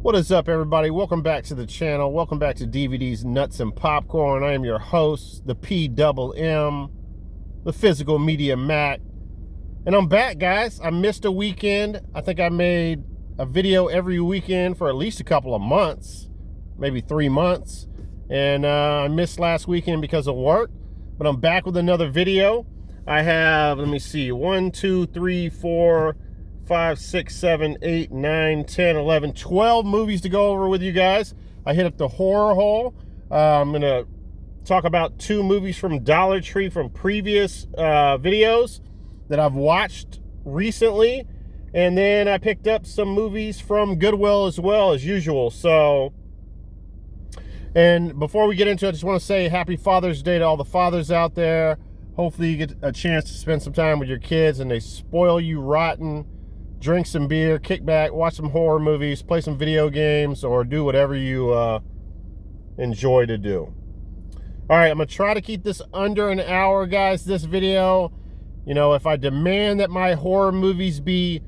What is up, everybody? Welcome back to the channel. Welcome back to DVDs, Nuts, and Popcorn. I am your host, the PMM, the Physical Media Mac. And I'm back, guys. I missed a weekend. I think I made a video every weekend for at least a couple of months, maybe 3 months. And I missed last weekend because of work. But I'm back with another video. I have, let me see, 1, 2, 3, 4, 5, 6, 7, 8, 9, 10, 11, 12 movies to go over with you guys. I hit up the horror hole. I'm going to talk about 2 movies from Dollar Tree from previous videos that I've watched recently. And then I picked up some movies from Goodwill as well, as usual. So, and before we get into it, I just want to say happy Father's Day to all the fathers out there. Hopefully you get a chance to spend some time with your kids and they spoil you rotten. Drink some beer, kick back, watch some horror movies, play some video games, or do whatever you enjoy to do. All right, I'm going to try to keep this under an hour, guys, this video. You know, if I demand that my horror movies be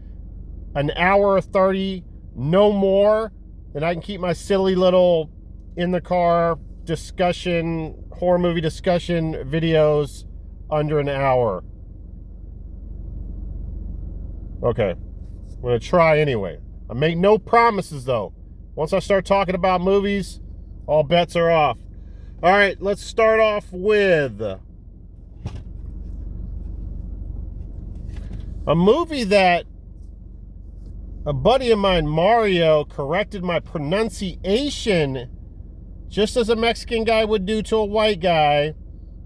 an hour 30, no more, then I can keep my silly little in-the-car discussion, horror movie discussion videos under an hour. Okay. I'm going to try anyway. I make no promises, though. Once I start talking about movies, all bets are off. All right, let's start off with a movie that a buddy of mine, Mario, corrected my pronunciation just as a Mexican guy would do to a white guy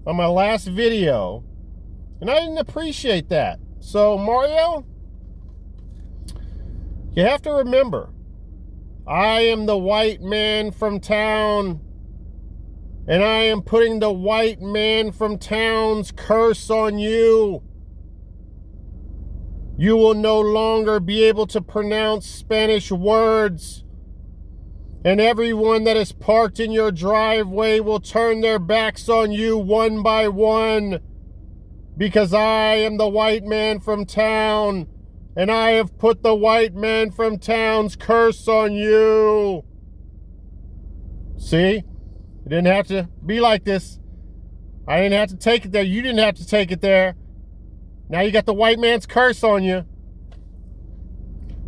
on my last video. And I didn't appreciate that. So, Mario, you have to remember, I am the white man from town, and I am putting the white man from town's curse on you. You will no longer be able to pronounce Spanish words, and everyone that is parked in your driveway will turn their backs on you one by one, because I am the white man from town. And I have put the white man from town's curse on you. See? It didn't have to be like this. I didn't have to take it there. You didn't have to take it there. Now you got the white man's curse on you.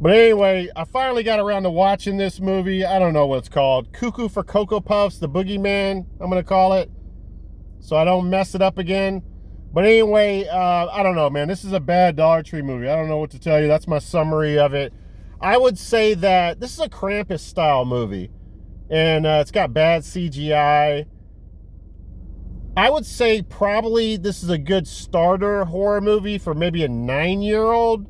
But anyway, I finally got around to watching this movie. I don't know what it's called. Cuckoo for Cocoa Puffs, The Boogeyman, I'm going to call it, so I don't mess it up again. But anyway, I don't know, man. This is a bad Dollar Tree movie. I don't know what to tell you. That's my summary of it. I would say that this is a Krampus-style movie. And it's got bad CGI. I would say probably this is a good starter horror movie for maybe a 9-year-old.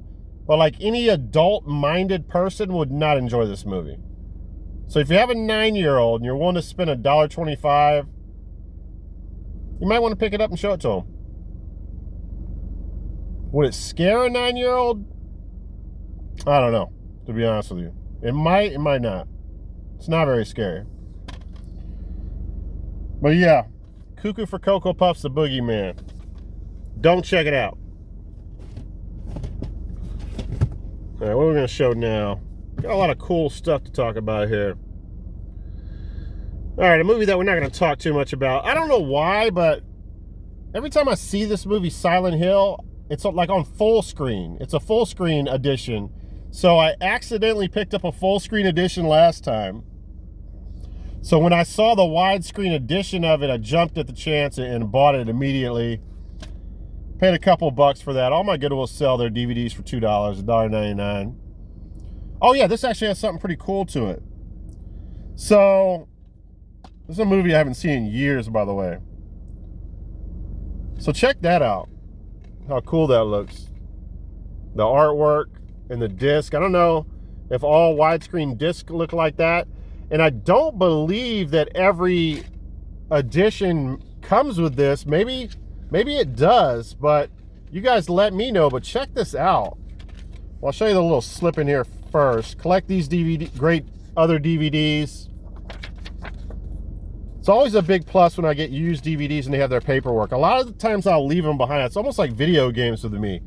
But like any adult-minded person would not enjoy this movie. So if you have a 9-year-old and you're willing to spend $1.25, you might want to pick it up and show it to them. Would it scare a 9-year-old? I don't know, to be honest with you. It might not. It's not very scary. But yeah, Cuckoo for Cocoa Puffs, The Boogeyman. Don't check it out. All right, what are we going to show now? Got a lot of cool stuff to talk about here. All right, a movie that we're not going to talk too much about. I don't know why, but every time I see this movie, Silent Hill, it's like on full screen. It's a full screen edition. So I accidentally picked up a full screen edition last time. So when I saw the widescreen edition of it, I jumped at the chance and bought it immediately. Paid a couple bucks for that. All my Goodwill sell their DVDs for $2, $1.99. Oh yeah, this actually has something pretty cool to it. So this is a movie I haven't seen in years, by the way. So check that out. How cool that looks. The artwork and the disc. I don't know if all widescreen discs look like that. And I don't believe that every edition comes with this. Maybe it does, but you guys let me know. But check this out. Well, I'll show you the little slip in here first. Collect these great other DVDs. It's always a big plus when I get used DVDs and they have their paperwork. A lot of the times I'll leave them behind. It's almost like video games with me.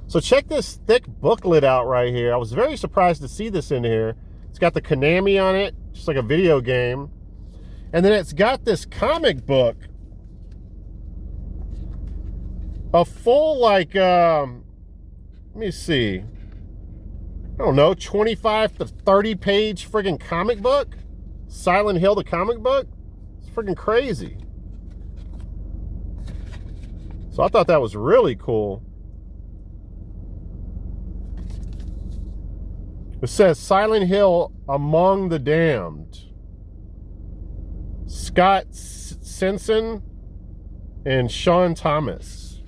So check this thick booklet out right here. I was very surprised to see this in here. It's got the Konami on it, just like a video game. And then it's got this comic book. A full, like, let me see. I don't know, 25 to 30 page friggin' comic book. Silent Hill, the comic book. It's friggin' crazy. So I thought that was really cool. It says Silent Hill Among the Damned. Scott Simpson and Sean Thomas.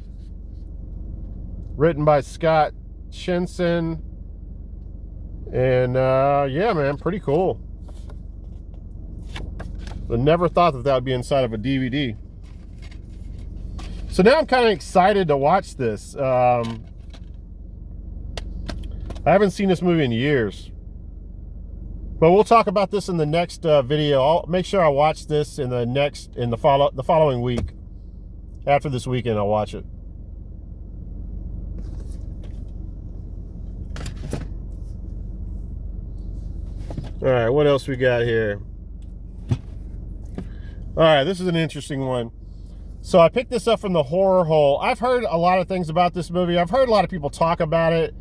Written by Scott Shinson. And yeah, man, pretty cool. I never thought that that would be inside of a DVD. So now I'm kind of excited to watch this. I haven't seen this movie in years. But we'll talk about this in the next video. I'll make sure I watch this in the following week. After this weekend, I'll watch it. All right, what else we got here? All right, this is an interesting one. So I picked this up from the Horror Hole. I've heard a lot of things about this movie. I've heard a lot of people talk about it,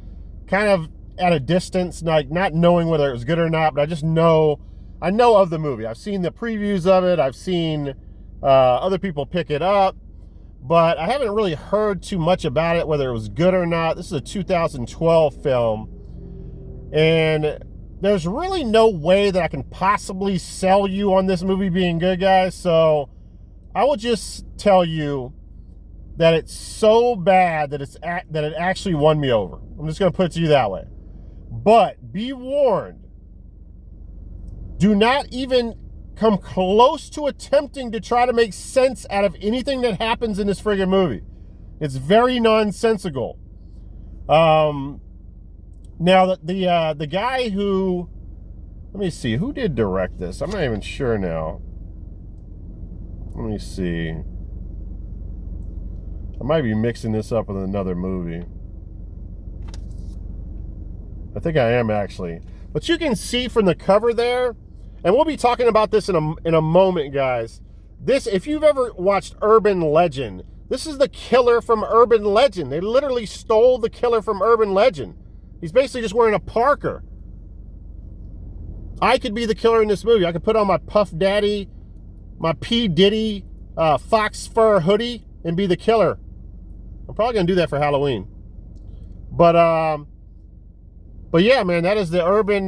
kind of at a distance, like not knowing whether it was good or not, but I just know, I know of the movie. I've seen the previews of it. I've seen other people pick it up, but I haven't really heard too much about it, whether it was good or not. This is a 2012 film, and there's really no way that I can possibly sell you on this movie being good, guys. So I will just tell you that it's so bad that that it actually won me over. I'm just going to put it to you that way. But be warned. Do not even come close to attempting to try to make sense out of anything that happens in this friggin' movie. It's very nonsensical. Now, the guy who, let me see, who did direct this? I'm not even sure now. Let me see. I might be mixing this up with another movie. I think I am, actually. But you can see from the cover there, and we'll be talking about this in a moment, guys. This, if you've ever watched Urban Legend, this is the killer from Urban Legend. They literally stole the killer from Urban Legend. He's basically just wearing a Parker. I could be the killer in this movie. I could put on my Puff Daddy, my P. Diddy fox fur hoodie and be the killer. I'm probably going to do that for Halloween. But yeah, man, that is the Urban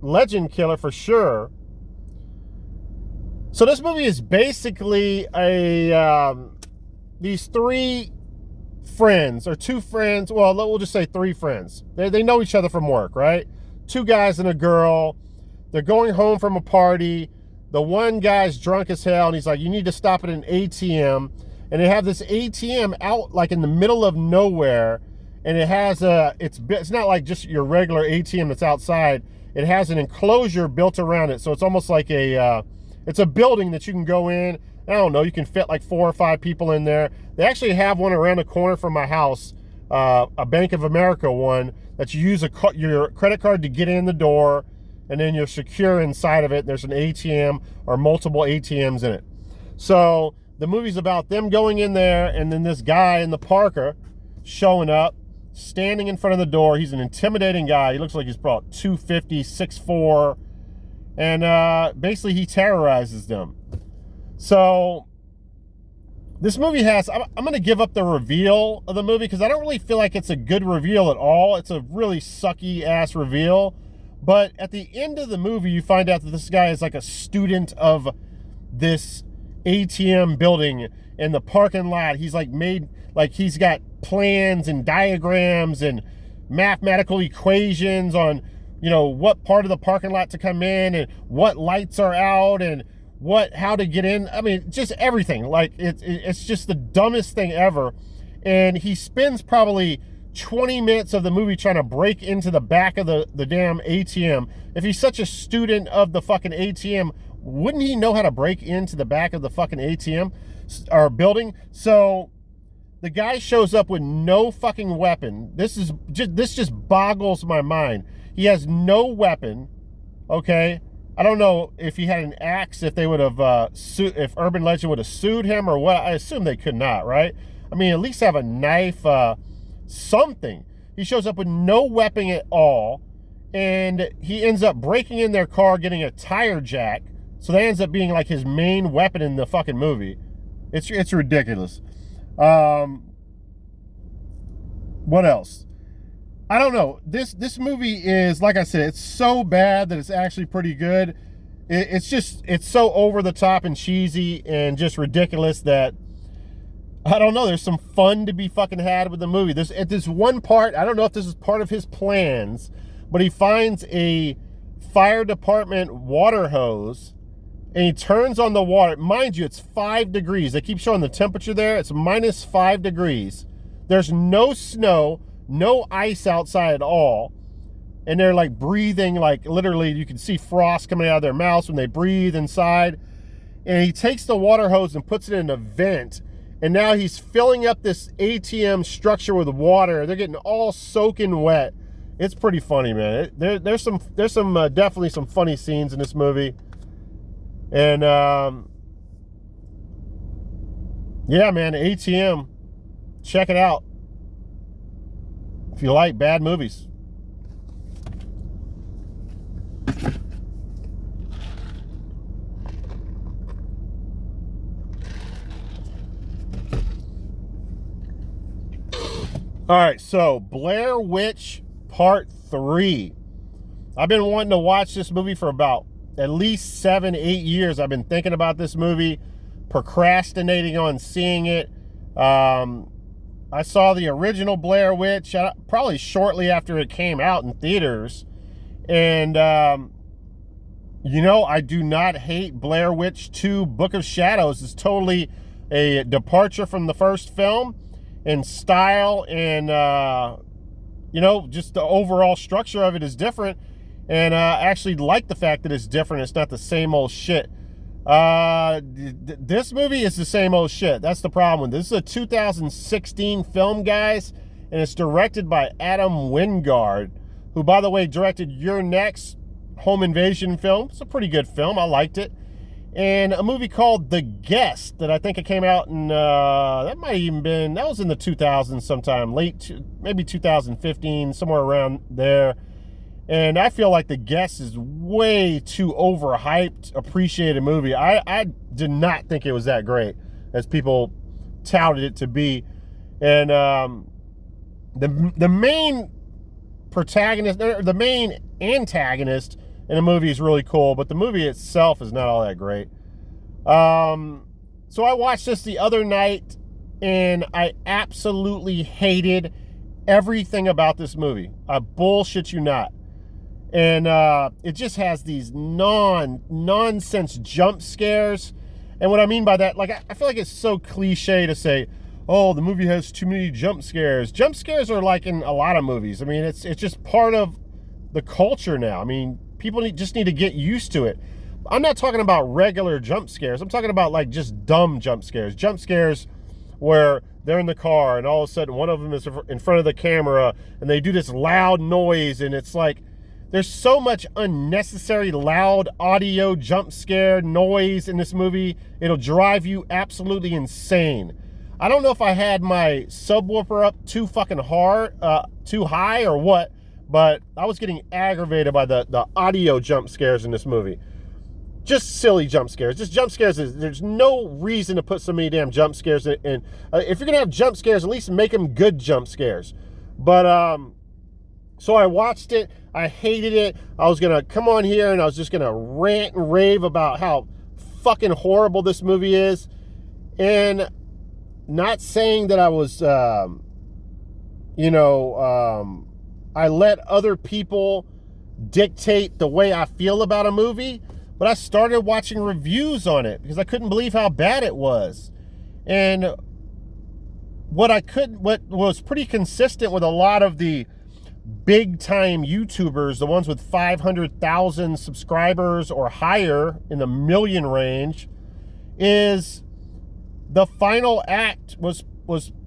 Legend killer for sure. So this movie is basically these three friends, or two friends, well, we'll just say three friends. They know each other from work, right? Two guys and a girl. They're going home from a party. The one guy's drunk as hell, and he's like, you need to stop at an ATM. And they have this ATM out like in the middle of nowhere, and it has it's not like just your regular ATM that's outside. It has an enclosure built around it, so it's almost like it's a building that you can go in. I don't know, you can fit like 4 or 5 people in there. They actually have one around the corner from my house, a Bank of America one, that you use your credit card to get in the door, and then you're secure inside of it. There's an ATM or multiple ATMs in it. So the movie's about them going in there, and then this guy in the Parker showing up, standing in front of the door. He's an intimidating guy. He looks like he's about 250, 6'4", and basically he terrorizes them. So this movie has, I'm going to give up the reveal of the movie because I don't really feel like it's a good reveal at all. It's a really sucky ass reveal. But at the end of the movie, you find out that this guy is like a student of this ATM building in the parking lot. He's like he's got plans and diagrams and mathematical equations on, you know, what part of the parking lot to come in and what lights are out and how to get in. I mean, just everything. Like it's just the dumbest thing ever. And he spends probably 20 minutes of the movie trying to break into the back of the damn ATM. If he's such a student of the fucking ATM, wouldn't he know how to break into the back of the fucking ATM or building? So the guy shows up with no fucking weapon. This just boggles my mind. He has no weapon. Okay, I don't know if he had an axe, if they would have if Urban Legend would have sued him or what. I assume they could not, right? I mean, at least have a knife, something. He shows up with no weapon at all, and he ends up breaking in their car, getting a tire jack. So that ends up being like his main weapon in the fucking movie. It's ridiculous. What else? I don't know. This movie is, like I said, it's so bad that it's actually pretty good. It's so over the top and cheesy and just ridiculous that I don't know. There's some fun to be fucking had with the movie. At this one part, I don't know if this is part of his plans, but he finds a fire department water hose and he turns on the water. Mind you, it's 5 degrees. They keep showing the temperature there. It's minus 5 degrees. There's no snow, no ice outside at all. And they're like breathing, like literally you can see frost coming out of their mouths when they breathe inside. And he takes the water hose and puts it in a vent. And now he's filling up this ATM structure with water. They're getting all soaking wet. It's pretty funny, man. There's some definitely some funny scenes in this movie. And yeah, man, ATM. Check it out if you like bad movies. All right, so Blair Witch Part 3. I've been wanting to watch this movie for about at least 7-8 years. I've been thinking about this movie, procrastinating on seeing it. I saw the original Blair Witch probably shortly after it came out in theaters. And, you know, I do not hate Blair Witch 2 Book of Shadows. It's totally a departure from the first film in style, and you know, just the overall structure of it is different. And I actually like the fact that it's different. It's not the same old shit. This movie is the same old shit. That's the problem with this. This is a 2016 film, guys, and it's directed by Adam Wingard, who, by the way, directed Your Next Home Invasion film. It's a pretty good film. I liked it. And a movie called The Guest that I think it came out in, that was in the 2000s sometime, maybe 2015, somewhere around there. And I feel like The Guest is way too overhyped, appreciated movie. I did not think it was that great as people touted it to be. And the main protagonist, or the main antagonist in the movie is really cool, but the movie itself is not all that great. So I watched this the other night, and I absolutely hated everything about this movie. I bullshit you not. And it just has these nonsense jump scares. And what I mean by that, like, I feel like it's so cliche to say, oh, the movie has too many jump scares. Jump scares are like in a lot of movies. I mean, it's just part of the culture now. I mean, people just need to get used to it. I'm not talking about regular jump scares. I'm talking about like just dumb jump scares. Jump scares where they're in the car and all of a sudden one of them is in front of the camera and they do this loud noise, and it's like there's so much unnecessary loud audio jump scare noise in this movie. It'll drive you absolutely insane. I don't know if I had my subwoofer up too fucking too high or what, but I was getting aggravated by the audio jump scares in this movie. Just silly jump scares. Just jump scares. There's no reason to put so many damn jump scares in. If you're going to have jump scares, at least make them good jump scares. But, so I watched it. I hated it. I was going to come on here and I was just going to rant and rave about how fucking horrible this movie is. And not saying that I was, I let other people dictate the way I feel about a movie, but I started watching reviews on it because I couldn't believe how bad it was. And what was pretty consistent with a lot of the big time YouTubers, the ones with 500,000 subscribers or higher in the million range, is the final act was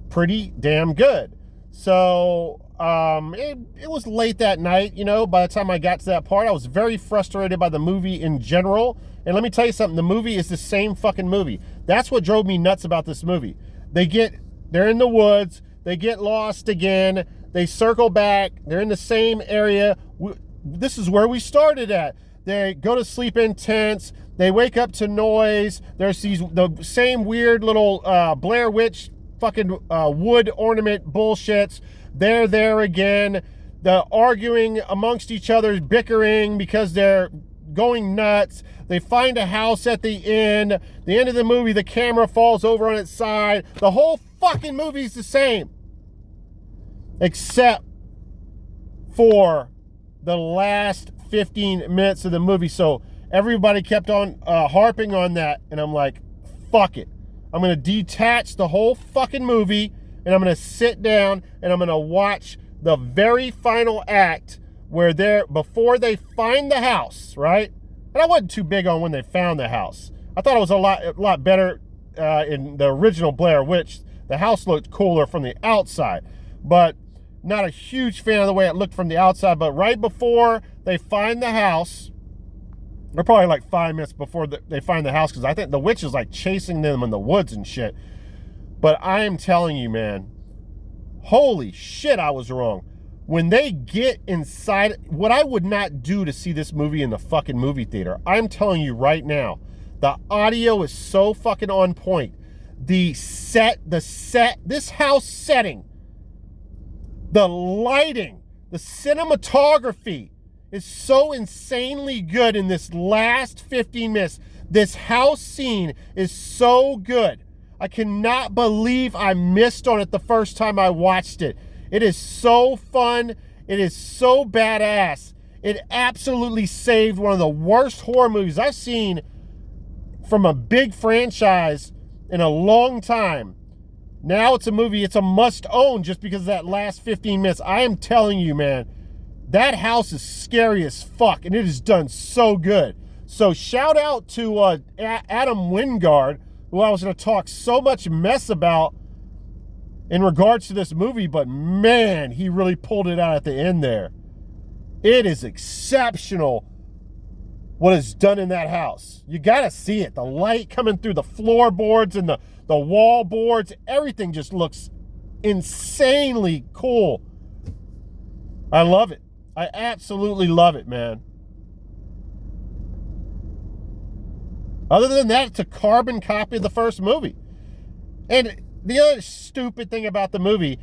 pretty damn good. So It was late that night, you know. By the time I got to that part, I was very frustrated by the movie in general. And let me tell you something, the movie is the same fucking movie. That's what drove me nuts about this movie. They're in the woods, they get lost again, they circle back, they're in the same area. This is where we started at. They go to sleep in tents, they wake up to noise, there's the same weird little Blair Witch fucking wood ornament bullshits. They're there again. The arguing amongst each other, bickering because they're going nuts. They find a house at the end. The end of the movie, the camera falls over on its side. The whole fucking movie's the same. Except for the last 15 minutes of the movie. So everybody kept on harping on that. And I'm like, fuck it. I'm going to detach the whole fucking movie, and I'm going to sit down and I'm going to watch the very final act where before they find the house, right? And I wasn't too big on when they found the house. I thought it was a lot better in the original Blair Witch. The house looked cooler from the outside, but not a huge fan of the way it looked from the outside. But right before they find the house, they're probably like 5 minutes before they find the house, because I think the witch is like chasing them in the woods and shit. But I am telling you, man, holy shit, I was wrong. When they get inside, what I would not do to see this movie in the fucking movie theater, I'm telling you right now, the audio is so fucking on point. This house setting, the lighting, the cinematography is so insanely good in this last 15 minutes. This house scene is so good. I cannot believe I missed on it the first time I watched it. It is so fun. It is so badass. It absolutely saved one of the worst horror movies I've seen from a big franchise in a long time. Now it's a movie, it's a must own just because of that last 15 minutes. I am telling you, man, that house is scary as fuck, and it is done so good. So shout out to Adam Wingard, who I was going to talk so much mess about in regards to this movie, but man, he really pulled it out at the end there. It is exceptional what is done in that house. You got to see it. The light coming through the floorboards and the wall boards, everything just looks insanely cool. I love it. I absolutely love it, man. Other than that, it's a carbon copy of the first movie. And the other stupid thing about the movie,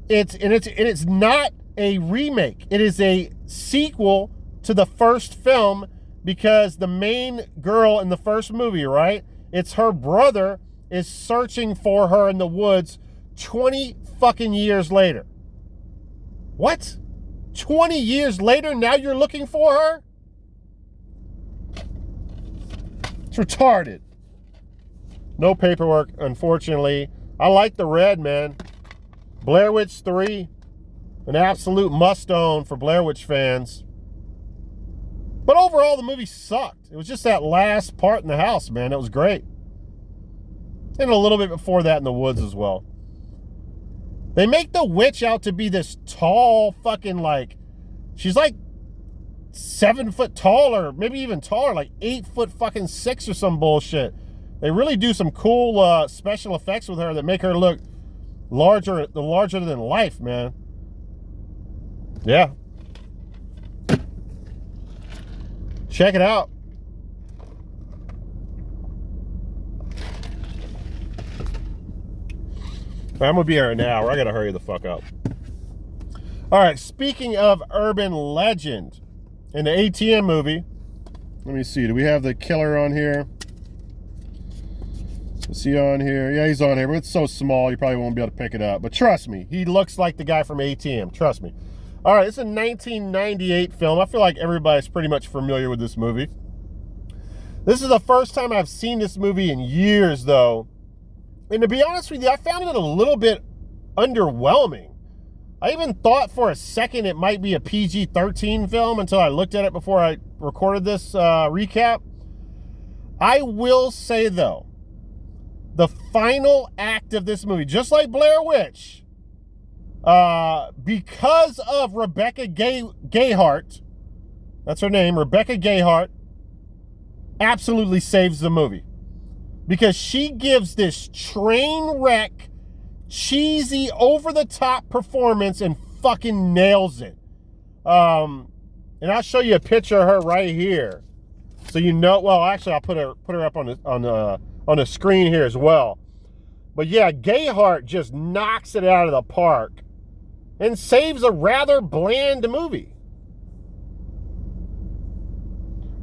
it's not a remake. It is a sequel to the first film, because the main girl in the first movie, right? It's her brother is searching for her in the woods 20 fucking years later. What? 20 years later, now you're looking for her? It's retarded. No paperwork, unfortunately. I like the red, man. Blair Witch 3, an absolute must-own for Blair Witch fans. But overall, the movie sucked. It was just that last part in the house, man. It was great. And a little bit before that in the woods as well. They make the witch out to be this tall fucking, like, she's like 7 foot tall, or maybe even taller, like 8 foot fucking 6 or some bullshit. They really do some cool special effects with her that make her look larger than life, man. Yeah. Check it out. I'm gonna be here an hour. I gotta hurry the fuck up. All right, speaking of urban legend, in the ATM movie, let me see, do we have the killer on here? Is he on here? Yeah, he's on here, but it's so small you probably won't be able to pick it up. But trust me, he looks like the guy from ATM. Trust me. All right, it's a 1998 film. I feel like everybody's pretty much familiar with this movie. This is the first time I've seen this movie in years, though. And to be honest with you, I found it a little bit underwhelming. I even thought for a second it might be a PG-13 film until I looked at it before I recorded this recap. I will say, though, the final act of this movie, just like Blair Witch, because of Rebecca Gayheart, that's her name, Rebecca Gayheart, absolutely saves the movie. Because she gives this train wreck, cheesy, over-the-top performance and fucking nails it. And I'll show you a picture of her right here. So you know, well, actually, I'll put her up on the screen here as well. But yeah, Gayheart just knocks it out of the park and saves a rather bland movie.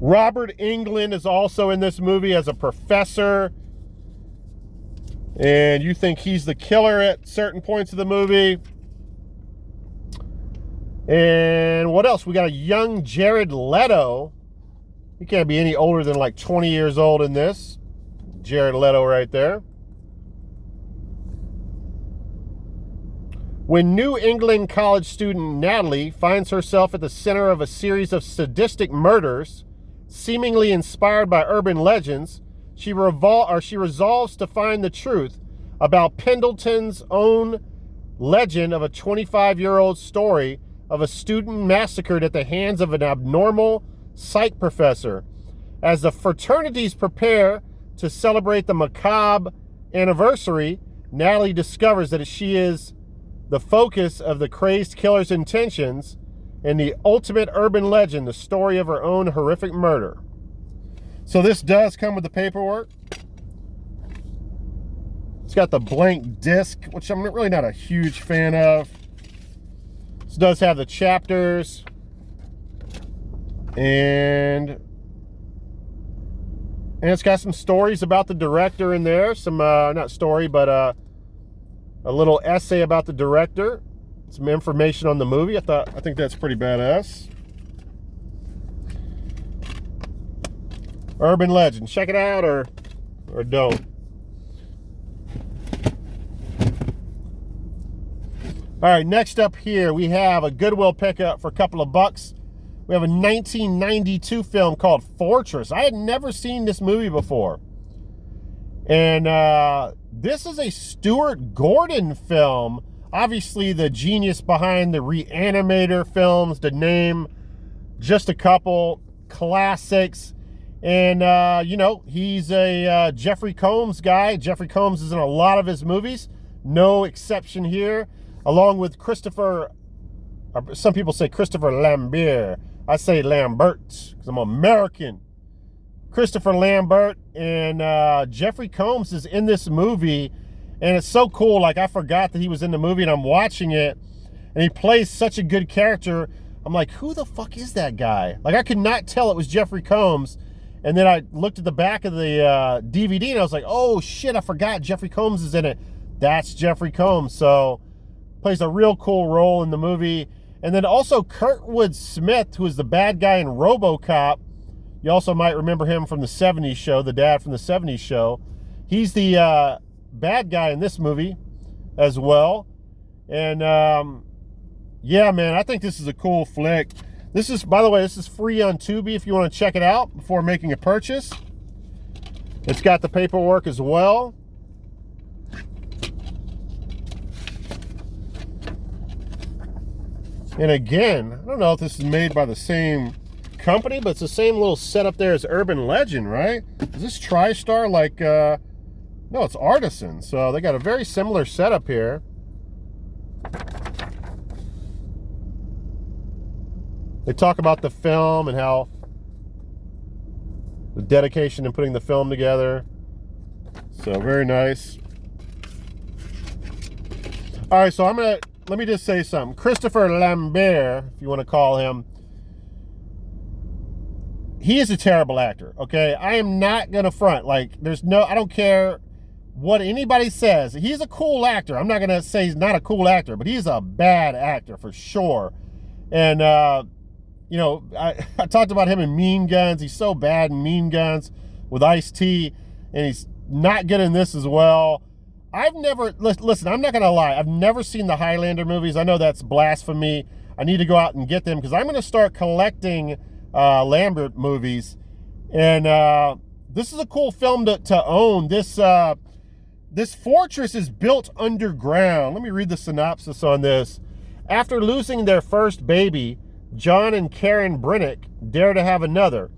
Robert Englund is also in this movie as a professor. And you think he's the killer at certain points of the movie. And what else? We got a young Jared Leto. He can't be any older than like 20 years old in this. Jared Leto right there. When New England college student Natalie finds herself at the center of a series of sadistic murders, seemingly inspired by urban legends, she resolves to find the truth about Pendleton's own legend of a 25-year-old story of a student massacred at the hands of an abnormal psych professor. As the fraternities prepare to celebrate the macabre anniversary, Natalie discovers that she is the focus of the crazed killer's intentions and the ultimate urban legend, the story of her own horrific murder. So this does come with the paperwork. It's got the blank disc, which I'm really not a huge fan of. This does have the chapters. And it's got some stories about the director in there. Some, not story, but a little essay about the director. Some information on the movie. I think that's pretty badass. Urban legend. Check it out or don't. All right, next up here, we have a Goodwill pickup for a couple of bucks. We have a 1992 film called Fortress. I had never seen this movie before. And this is a Stuart Gordon film. Obviously, the genius behind the Reanimator films, to name just a couple classics. And, you know, he's a Jeffrey Combs guy. Jeffrey Combs is in a lot of his movies. No exception here. Along with Christopher, some people say Christopher Lambert. I say Lambert because I'm American. Christopher Lambert and Jeffrey Combs is in this movie. And it's so cool. Like, I forgot that he was in the movie and I'm watching it. And he plays such a good character. I'm like, who the fuck is that guy? Like, I could not tell it was Jeffrey Combs. And then I looked at the back of the DVD and I was like, oh shit, I forgot Jeffrey Combs is in it. That's Jeffrey Combs. So, plays a real cool role in the movie. And then also Kurtwood Smith, who is the bad guy in RoboCop. You also might remember him from the 70s show, the dad from the 70s show. He's the bad guy in this movie as well. And yeah, man, I think this is a cool flick. This is, by the way, this is free on Tubi if you want to check it out before making a purchase. It's got the paperwork as well. And again, I don't know if this is made by the same company, but it's the same little setup there as Urban Legend, right? Is this TriStar like, no, it's Artisan. So they got a very similar setup here. They talk about the film and how the dedication in putting the film together. So very nice. All right, so let me just say something. Christopher Lambert, if you want to call him, he is a terrible actor, okay? I am not going to front. Like, I don't care what anybody says. He's a cool actor. I'm not going to say he's not a cool actor, but he's a bad actor for sure. And, you know, I talked about him in Mean Guns. He's so bad in Mean Guns with Ice-T, and he's not good in this as well. I've never, listen, I'm not going to lie. I've never seen the Highlander movies. I know that's blasphemy. I need to go out and get them because I'm going to start collecting Lambert movies. And this is a cool film to own. This this fortress is built underground. Let me read the synopsis on this. After losing their first baby, John and Karen Brennick dare to have another.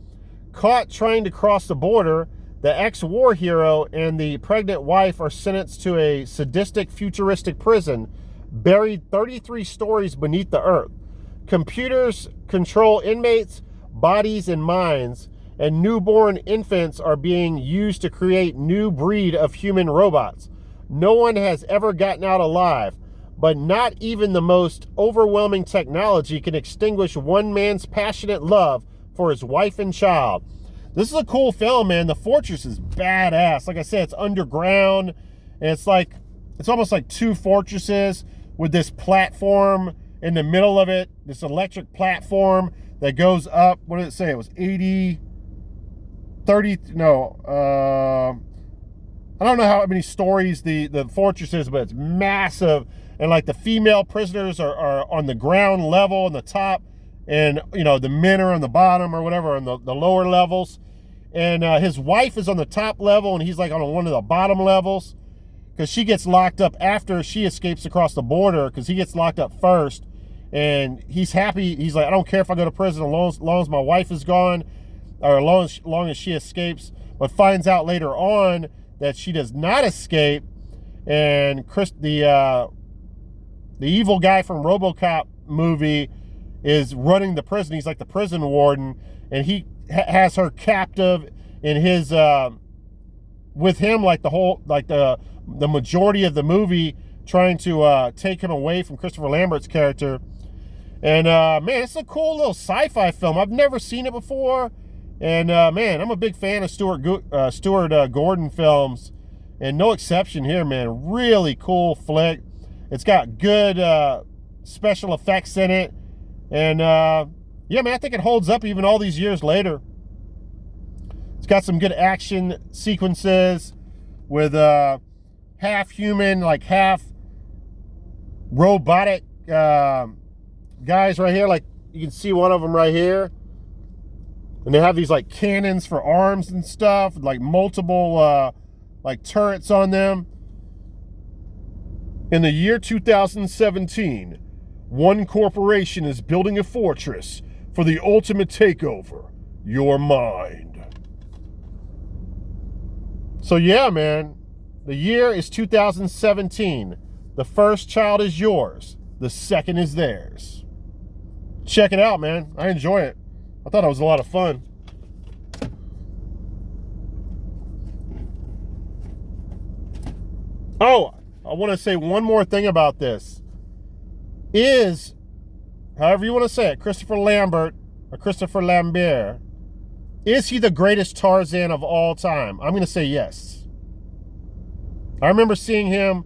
Caught trying to cross the border, the ex-war hero and the pregnant wife are sentenced to a sadistic, futuristic prison buried 33 stories beneath the earth. Computers control inmates' bodies and minds, and newborn infants are being used to create new breed of human robots. No one has ever gotten out alive, but not even the most overwhelming technology can extinguish one man's passionate love for his wife and child. This is a cool film, man. The fortress is badass. Like I said, it's underground, and it's almost like two fortresses with this platform in the middle of it, this electric platform that goes up. What did it say? It was 80, 30, no, I don't know how many stories the fortress is, but it's massive. And like the female prisoners are on the ground level on the top, and you know, the men are on the bottom or whatever on the lower levels. And his wife is on the top level, and he's like on one of the bottom levels, because she gets locked up after she escapes across the border, because he gets locked up first. And he's happy. He's like, I don't care if I go to prison as long as my wife is gone, or as long as she escapes. But finds out later on that she does not escape. And the evil guy from RoboCop movie is running the prison. He's like the prison warden, and he has her captive in his with him, like the majority of the movie, trying to take him away from Christopher Lambert's character. And man, it's a cool little sci-fi film. I've never seen it before, and man, I'm a big fan of Stuart Gordon films, and no exception here, man. Really cool flick. It's got good special effects in it, and yeah, man, I think it holds up even all these years later. It's got some good action sequences with half human, like half robotic guys right here. Like you can see one of them right here, and they have these like cannons for arms and stuff, like multiple like turrets on them. In the year 2017, one corporation is building a fortress for the ultimate takeover, your mind. So yeah, man, the year is 2017. The first child is yours. The second is theirs. Check it out, man. I enjoy it. I thought it was a lot of fun. Oh, I want to say one more thing about this. Is, however you want to say it, Christopher Lambert or Christopher Lambert, is he the greatest Tarzan of all time? I'm going to say yes. I remember seeing him,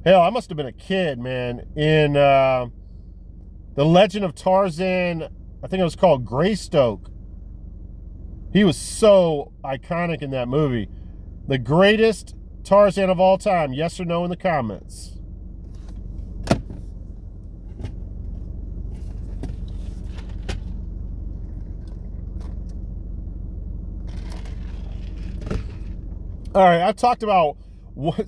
hell, I must have been a kid, man, in The Legend of Tarzan. I think it was called Greystoke. He was so iconic in that movie. The greatest Tarzan of all time, yes or no in the comments. All right, I've talked about,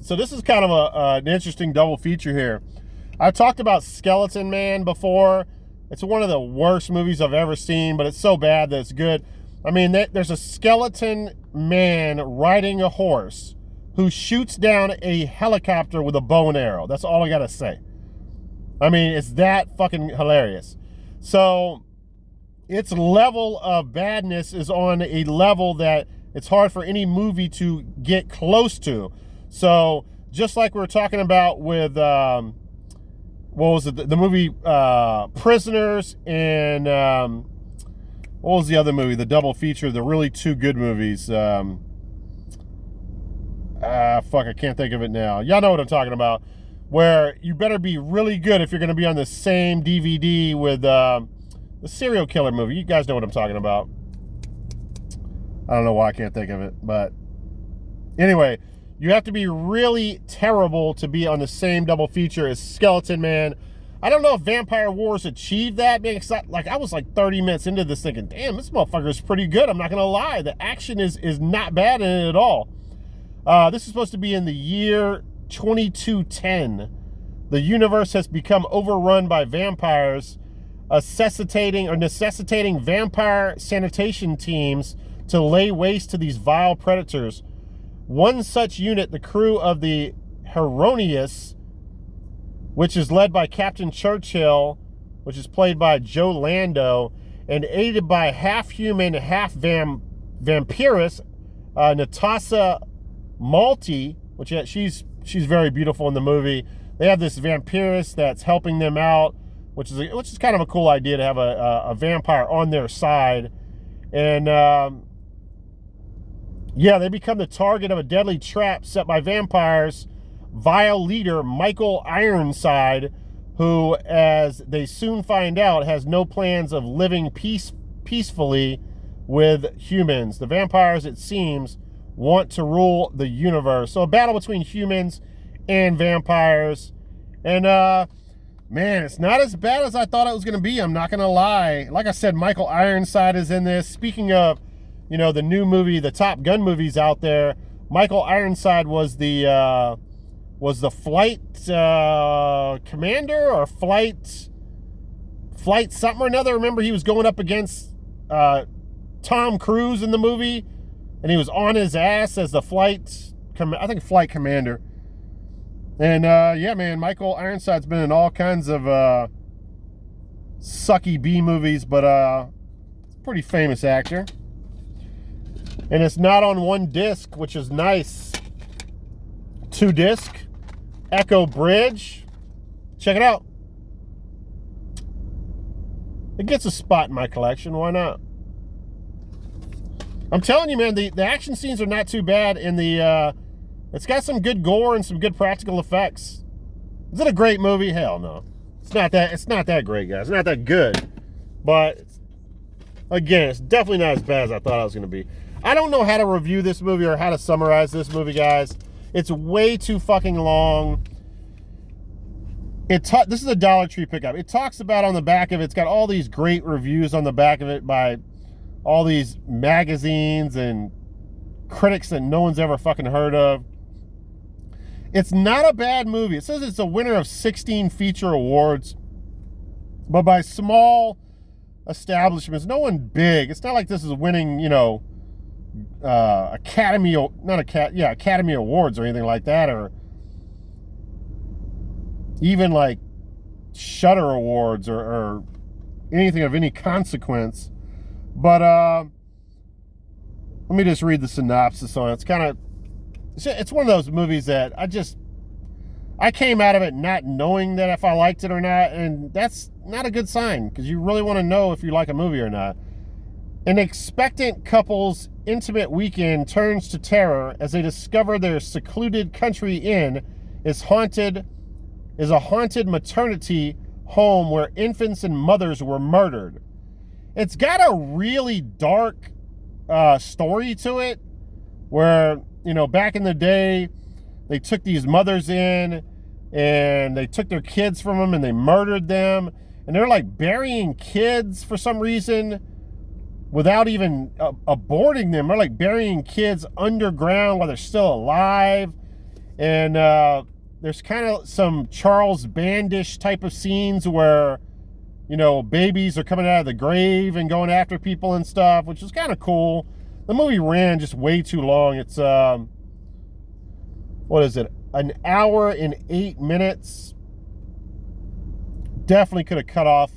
so this is kind of an interesting double feature here. I've talked about Skeleton Man before. It's one of the worst movies I've ever seen, but it's so bad that it's good. I mean, there's a skeleton man riding a horse who shoots down a helicopter with a bow and arrow. That's all I gotta say. I mean, it's that fucking hilarious. So its level of badness is on a level that it's hard for any movie to get close to. So just like we were talking about with what was it, the movie Prisoners, and what was the other movie, the double feature, the really two good movies, fuck, I can't think of it now. Y'all know what I'm talking about, where you better be really good if you're going to be on the same DVD with the serial killer movie. You guys know what I'm talking about. I don't know why I can't think of it, but anyway, you have to be really terrible to be on the same double feature as Skeleton Man. I don't know if Vampire Wars achieved that, because I was like 30 minutes into this thinking, damn, this motherfucker is pretty good. I'm not going to lie. The action is not bad in it at all. This is supposed to be in the year 2210. The universe has become overrun by vampires, necessitating vampire sanitation teams to lay waste to these vile predators. One such unit, the crew of the Heronius, which is led by Captain Churchill, which is played by Joe Lando, and aided by half-human, half-vampiress Natasha Malty, which she's very beautiful in the movie. They have this vampiress that's helping them out, which is kind of a cool idea to have a vampire on their side. And yeah, they become the target of a deadly trap set by vampires' vile leader, Michael Ironside, who, as they soon find out, has no plans of living peacefully with humans. The vampires, it seems, want to rule the universe. So a battle between humans and vampires. And man, it's not as bad as I thought it was going to be. I'm not going to lie. Like I said, Michael Ironside is in this. Speaking of, you know, the new movie, the Top Gun movies out there, Michael Ironside was the flight commander or flight something or another. Remember, he was going up against Tom Cruise in the movie, and he was on his ass as the flight commander. And yeah, man, Michael Ironside's been in all kinds of sucky B movies, but pretty famous actor. And it's not on one disc, which is nice. 2 disc, Echo Bridge. Check it out. It gets a spot in my collection. Why not? I'm telling you, man, the action scenes are not too bad, and it's got some good gore and some good practical effects. Is it a great movie? Hell no. It's not that great, guys. It's not that good. But again, it's definitely not as bad as I thought it was going to be. I don't know how to review this movie or how to summarize this movie, guys. It's way too fucking long. This is a Dollar Tree pickup. It talks about on the back of it, it's got all these great reviews on the back of it by all these magazines and critics that no one's ever fucking heard of. It's not a bad movie. It says it's a winner of 16 feature awards, but by small establishments, no one big. It's not like this is winning, you know, Academy Awards or anything like that, or even like Shutter Awards or anything of any consequence. But let me just read the synopsis on it. It's one of those movies that I came out of it not knowing that if I liked it or not, and that's not a good sign, because you really want to know if you like a movie or not. An expectant couple's intimate weekend turns to terror as they discover their secluded country inn is a haunted maternity home where infants and mothers were murdered. It's got a really dark story to it, where, you know, back in the day, they took these mothers in and they took their kids from them and they murdered them, and they're like burying kids for some reason without even aborting them. They're like burying kids underground while they're still alive. And there's kind of some Charles Bandish type of scenes where, you know, babies are coming out of the grave and going after people and stuff, which is kind of cool. The movie ran just way too long. It's, what is it? 1 hour and 8 minutes. Definitely could have cut off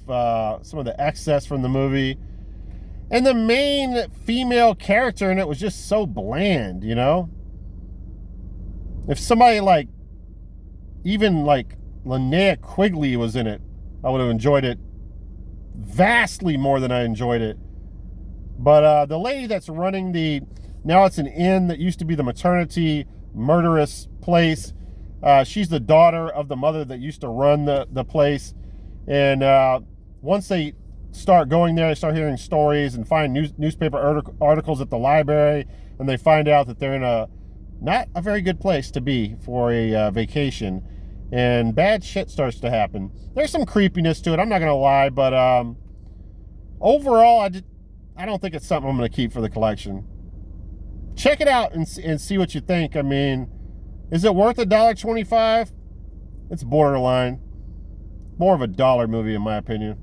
some of the excess from the movie. And the main female character in it was just so bland, you know? If somebody like, even like Linnea Quigley was in it, I would have enjoyed it vastly more than I enjoyed it. But the lady that's running now it's an inn that used to be the maternity murderous place. She's the daughter of the mother that used to run the place. And once they start going there, they start hearing stories and find newspaper articles at the library, and they find out that they're in not a very good place to be for a vacation, and bad shit starts to happen. There's some creepiness to it, I'm not gonna lie, but overall, I don't think it's something I'm gonna keep for the collection. Check it out and see what you think. I mean, is it worth $1.25? It's borderline. More of a dollar movie, in my opinion.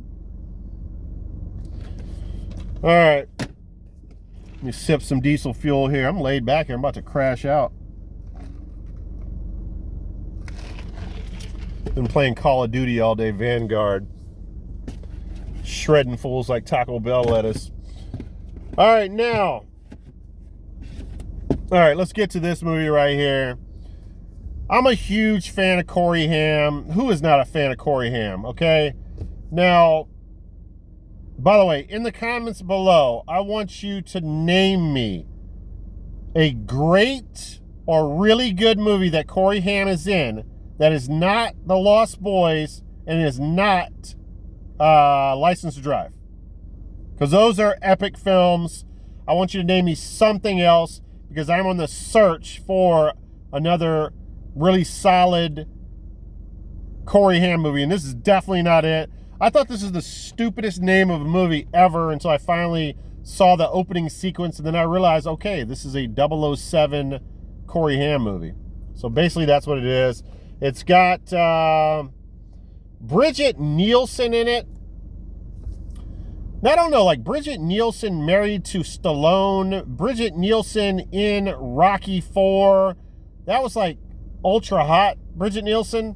All right. Let me sip some diesel fuel here. I'm laid back here. I'm about to crash out. Been playing Call of Duty all day, Vanguard. Shredding fools like Taco Bell lettuce. All right, now. All right, let's get to this movie right here. I'm a huge fan of Corey Haim. Who is not a fan of Corey Haim, okay? Now, by the way, in the comments below, I want you to name me a great or really good movie that Corey Haim is in that is not The Lost Boys and is not License to Drive. Because those are epic films. I want you to name me something else because I'm on the search for another really solid Corey Haim movie, and this is definitely not it. I thought this is the stupidest name of a movie ever until I finally saw the opening sequence, and then I realized, okay, this is a 007 Corey Haim movie. So basically that's what it is. It's got Bridget Nielsen in it. I don't know, like Bridget Nielsen married to Stallone, Bridget Nielsen in Rocky IV. That was like ultra hot, Bridget Nielsen.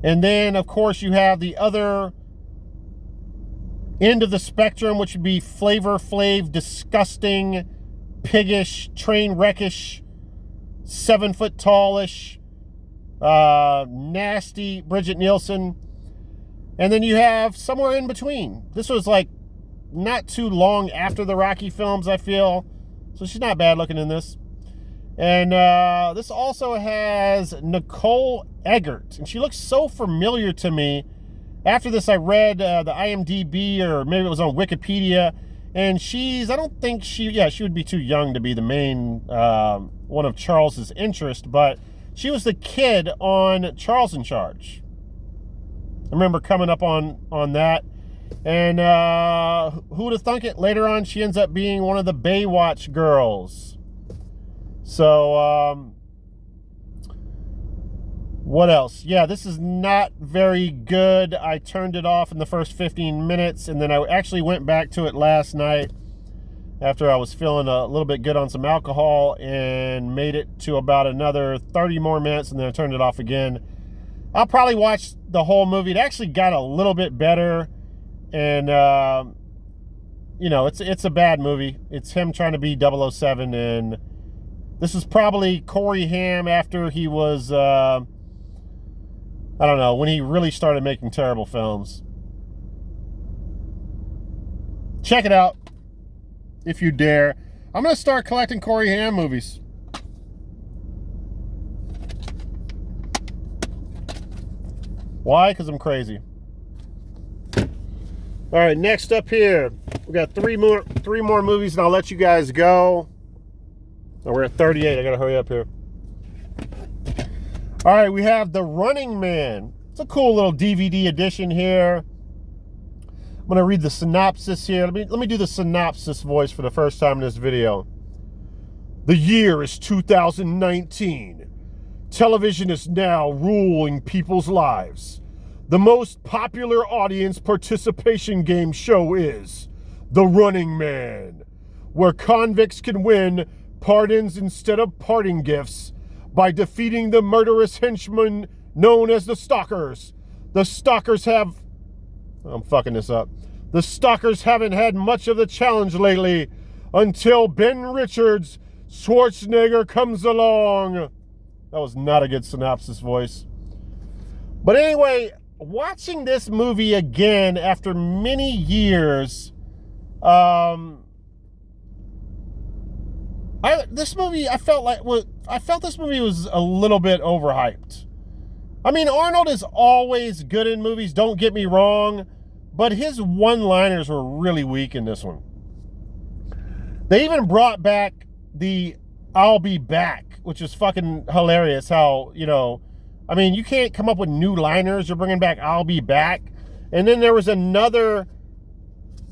And then, of course, you have the other end of the spectrum, which would be Flavor Flav, disgusting, piggish, train wreckish, 7 foot tallish, nasty Bridget Nielsen. And then you have somewhere in between. This was like not too long after the Rocky films, I feel. So she's not bad looking in this. And this also has Nicole Eggert. And she looks so familiar to me. After this, I read the IMDb, or maybe it was on Wikipedia. And she's, I don't think she would be too young to be the main one of Charles's interest. But she was the kid on Charles in Charge. I remember coming up on that. And who would have thunk it? Later on, she ends up being one of the Baywatch girls. So, what else? Yeah, this is not very good. I turned it off in the first 15 minutes, and then I actually went back to it last night after I was feeling a little bit good on some alcohol and made it to about another 30 more minutes, and then I turned it off again. I'll probably watch the whole movie. It actually got a little bit better, and, you know, it's a bad movie. It's him trying to be 007, and this is probably Corey Haim after he was, I don't know, when he really started making terrible films. Check it out, if you dare. I'm going to start collecting Corey Haim movies. Why? Because I'm crazy. All right, next up here, we got three more movies, and I'll let you guys go. Oh, we're at 38. I gotta hurry up here. All right, we have The Running Man. It's a cool little DVD edition here. I'm gonna read the synopsis here. Let me do the synopsis voice for the first time in this video. The year is 2019. Television is now ruling people's lives. The most popular audience participation game show is The Running Man, where convicts can win pardons instead of parting gifts by defeating the murderous henchmen known as the Stalkers. The Stalkers have... I'm fucking this up. The Stalkers haven't had much of the challenge lately until Ben Richards Schwarzenegger comes along. That was not a good synopsis voice. But anyway, watching this movie again after many years, I felt this movie was a little bit overhyped. I mean, Arnold is always good in movies, don't get me wrong, but his one-liners were really weak in this one. They even brought back the I'll be back, which is fucking hilarious how, you know, I mean, you can't come up with new liners. You're bringing back I'll be back. And then there was another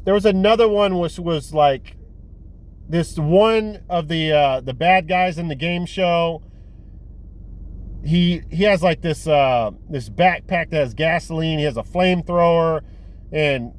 one which was like this one of the bad guys in the game show, he has like this backpack that has gasoline. He has a flamethrower, and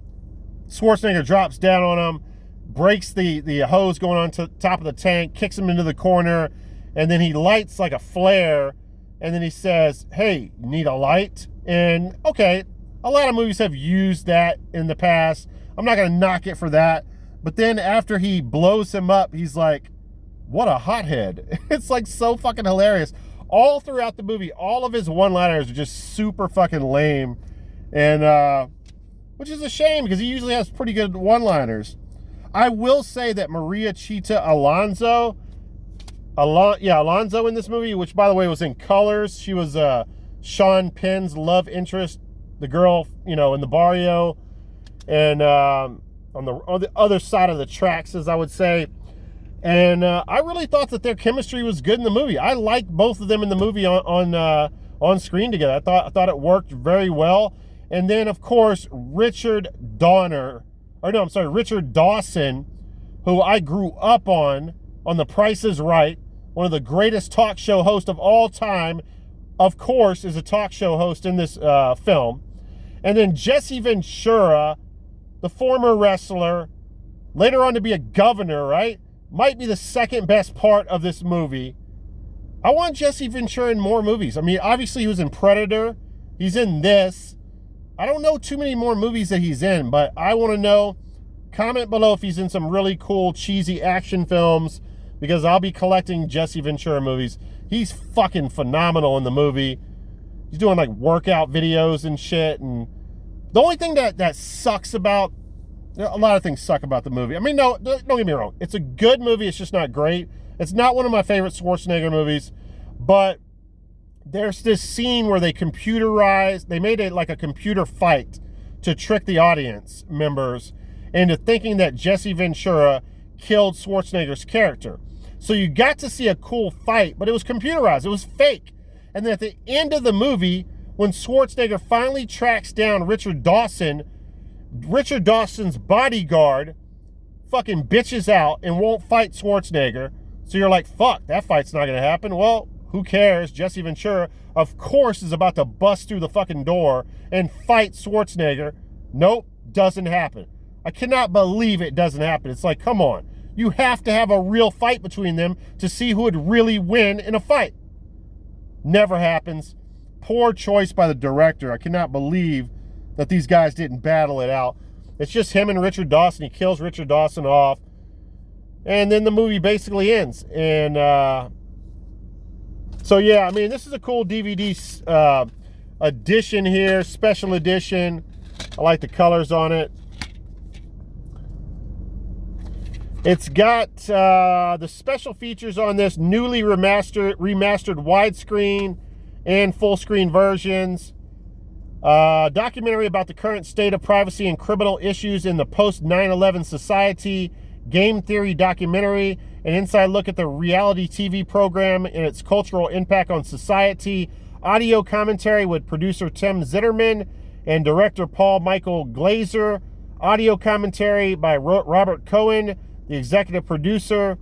Schwarzenegger drops down on him, breaks the hose going on to top of the tank, kicks him into the corner, and then he lights like a flare, and then he says, "Hey, need a light?" And okay, a lot of movies have used that in the past. I'm not gonna knock it for that. But then after he blows him up, he's like, "What a hothead." It's like so fucking hilarious. All throughout the movie, all of his one-liners are just super fucking lame. And which is a shame because he usually has pretty good one-liners. I will say that Maria Chita Alonso in this movie, which by the way was in Colors. She was Sean Penn's love interest, the girl, in the barrio, and on the other side of the tracks, as I would say. And I really thought that their chemistry was good in the movie. I liked both of them in the movie on screen together. I thought it worked very well. And then, of course, Richard Dawson, who I grew up on The Price is Right, one of the greatest talk show hosts of all time, of course, is a talk show host in this film. And then Jesse Ventura, the former wrestler, later on to be a governor, right? Might be the second best part of this movie. I want Jesse Ventura in more movies. I mean, obviously he was in Predator. He's in this. I don't know too many more movies that he's in, but I want to know. Comment below if he's in some really cool, cheesy action films, because I'll be collecting Jesse Ventura movies. He's fucking phenomenal in the movie. He's doing like workout videos and shit. And the only thing that sucks about, a lot of things suck about the movie. I mean, no, don't get me wrong. It's a good movie. It's just not great. It's not one of my favorite Schwarzenegger movies, but there's this scene where they made it like a computer fight to trick the audience members into thinking that Jesse Ventura killed Schwarzenegger's character. So you got to see a cool fight, but it was computerized. It was fake. And then at the end of the movie, when Schwarzenegger finally tracks down Richard Dawson's bodyguard fucking bitches out and won't fight Schwarzenegger. So you're like, fuck, that fight's not going to happen. Well, who cares? Jesse Ventura, of course, is about to bust through the fucking door and fight Schwarzenegger. Nope, doesn't happen. I cannot believe it doesn't happen. It's like, come on. You have to have a real fight between them to see who would really win in a fight. Never happens. Poor choice by the director. I cannot believe that these guys didn't battle it out. It's just him and Richard Dawson. He kills Richard Dawson off. And then the movie basically ends. And so, yeah, I mean, this is a cool DVD edition here. Special edition. I like the colors on it. It's got the special features on this, newly remastered widescreen and full screen versions. Documentary about the current state of privacy and criminal issues in the post 9/11 society. Game theory documentary. An inside look at the reality TV program and its cultural impact on society. Audio commentary with producer Tim Zitterman and director Paul Michael Glazer. Audio commentary by Robert Cohen, the executive producer,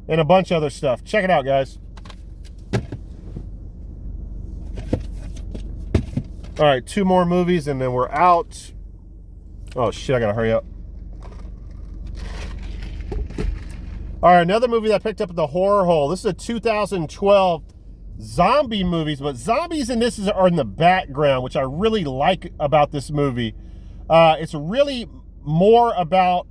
and a bunch of other stuff. Check it out, guys. All right, 2 more movies and then we're out. Oh shit, I gotta hurry up. All right, another movie that I picked up at the horror hole. This is a 2012 zombie movies, but zombies in this are in the background, which I really like about this movie. It's really more about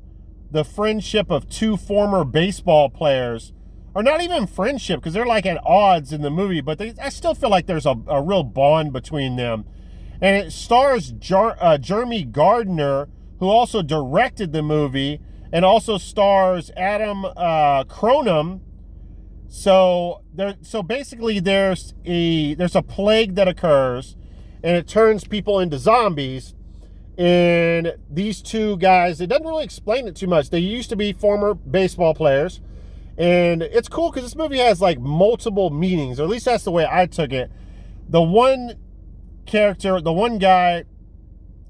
the friendship of 2 former baseball players, or not even friendship, because they're like at odds in the movie, but I still feel like there's a real bond between them. And it stars Jeremy Gardner, who also directed the movie, and also stars Adam Cronum. So basically there's a plague that occurs, and it turns people into zombies. And these 2 guys, it doesn't really explain it too much. They used to be former baseball players. And it's cool because this movie has like multiple meanings, or at least that's the way I took it. The one character, the one guy,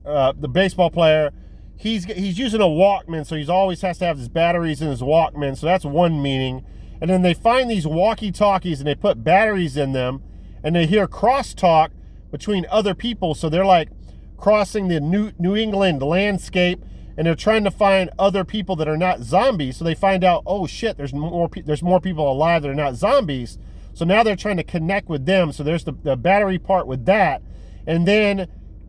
the baseball player, he's using a Walkman, so he's always has to have his batteries in his Walkman. So that's one meaning. And then they find these walkie-talkies and they put batteries in them, and they hear crosstalk between other people. So they're like crossing the New England landscape, and they're trying to find other people that are not zombies. So they find out, oh shit, there's more people alive that are not zombies. So now they're trying to connect with them. So there's the battery part with that. And then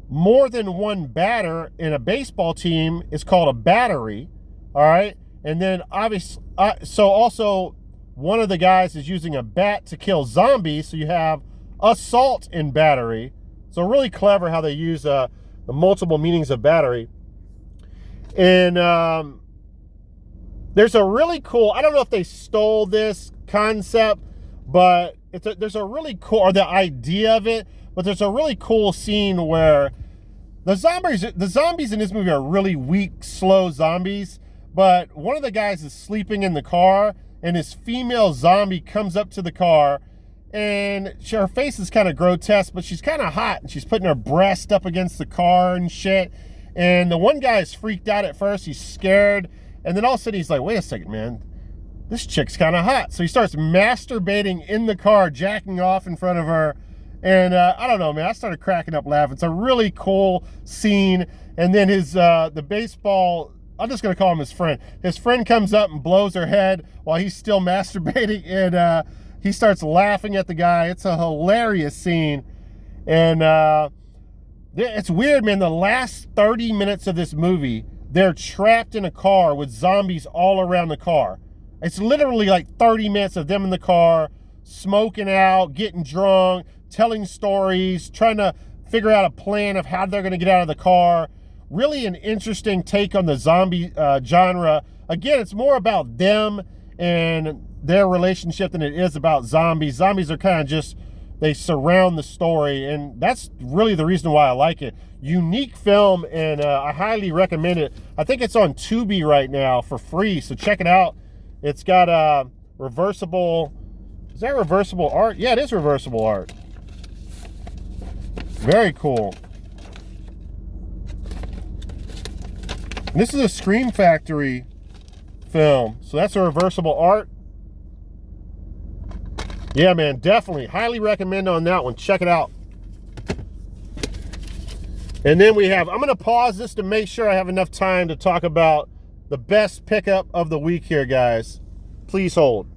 more than one batter in a baseball team is called a battery. All right. And then obviously, so also one of the guys is using a bat to kill zombies. So you have assault and battery. So really clever how they use the multiple meanings of battery. And there's a really cool, I don't know if they stole this concept, but there's a really cool, or the idea of it, but there's a really cool scene where the zombies in this movie are really weak, slow zombies, but one of the guys is sleeping in the car, and this female zombie comes up to the car, and her face is kind of grotesque, but she's kind of hot, and she's putting her breast up against the car and shit. And the one guy is freaked out at first. He's scared. And then all of a sudden he's like, wait a second, man. This chick's kind of hot. So he starts masturbating in the car, jacking off in front of her. And I don't know, man. I started cracking up laughing. It's a really cool scene. And then the baseball, I'm just going to call him his friend. His friend comes up and blows her head while he's still masturbating. And he starts laughing at the guy. It's a hilarious scene. And it's weird, man. The last 30 minutes of this movie, they're trapped in a car with zombies all around the car. It's literally like 30 minutes of them in the car, smoking out, getting drunk, telling stories, trying to figure out a plan of how they're going to get out of the car. Really an interesting take on the zombie genre. Again, it's more about them and their relationship than it is about zombies. Zombies are kind of just, they surround the story, and that's really the reason why I like it. Unique film, and I highly recommend it. I think it's on Tubi right now for free, so check it out. It's got reversible, is that reversible art? Yeah, it is reversible art. Very cool. And this is a Scream Factory film, so that's a reversible art. Yeah, man, definitely. Highly recommend on that one. Check it out. And then we have, I'm going to pause this to make sure I have enough time to talk about the best pickup of the week here, guys. Please hold.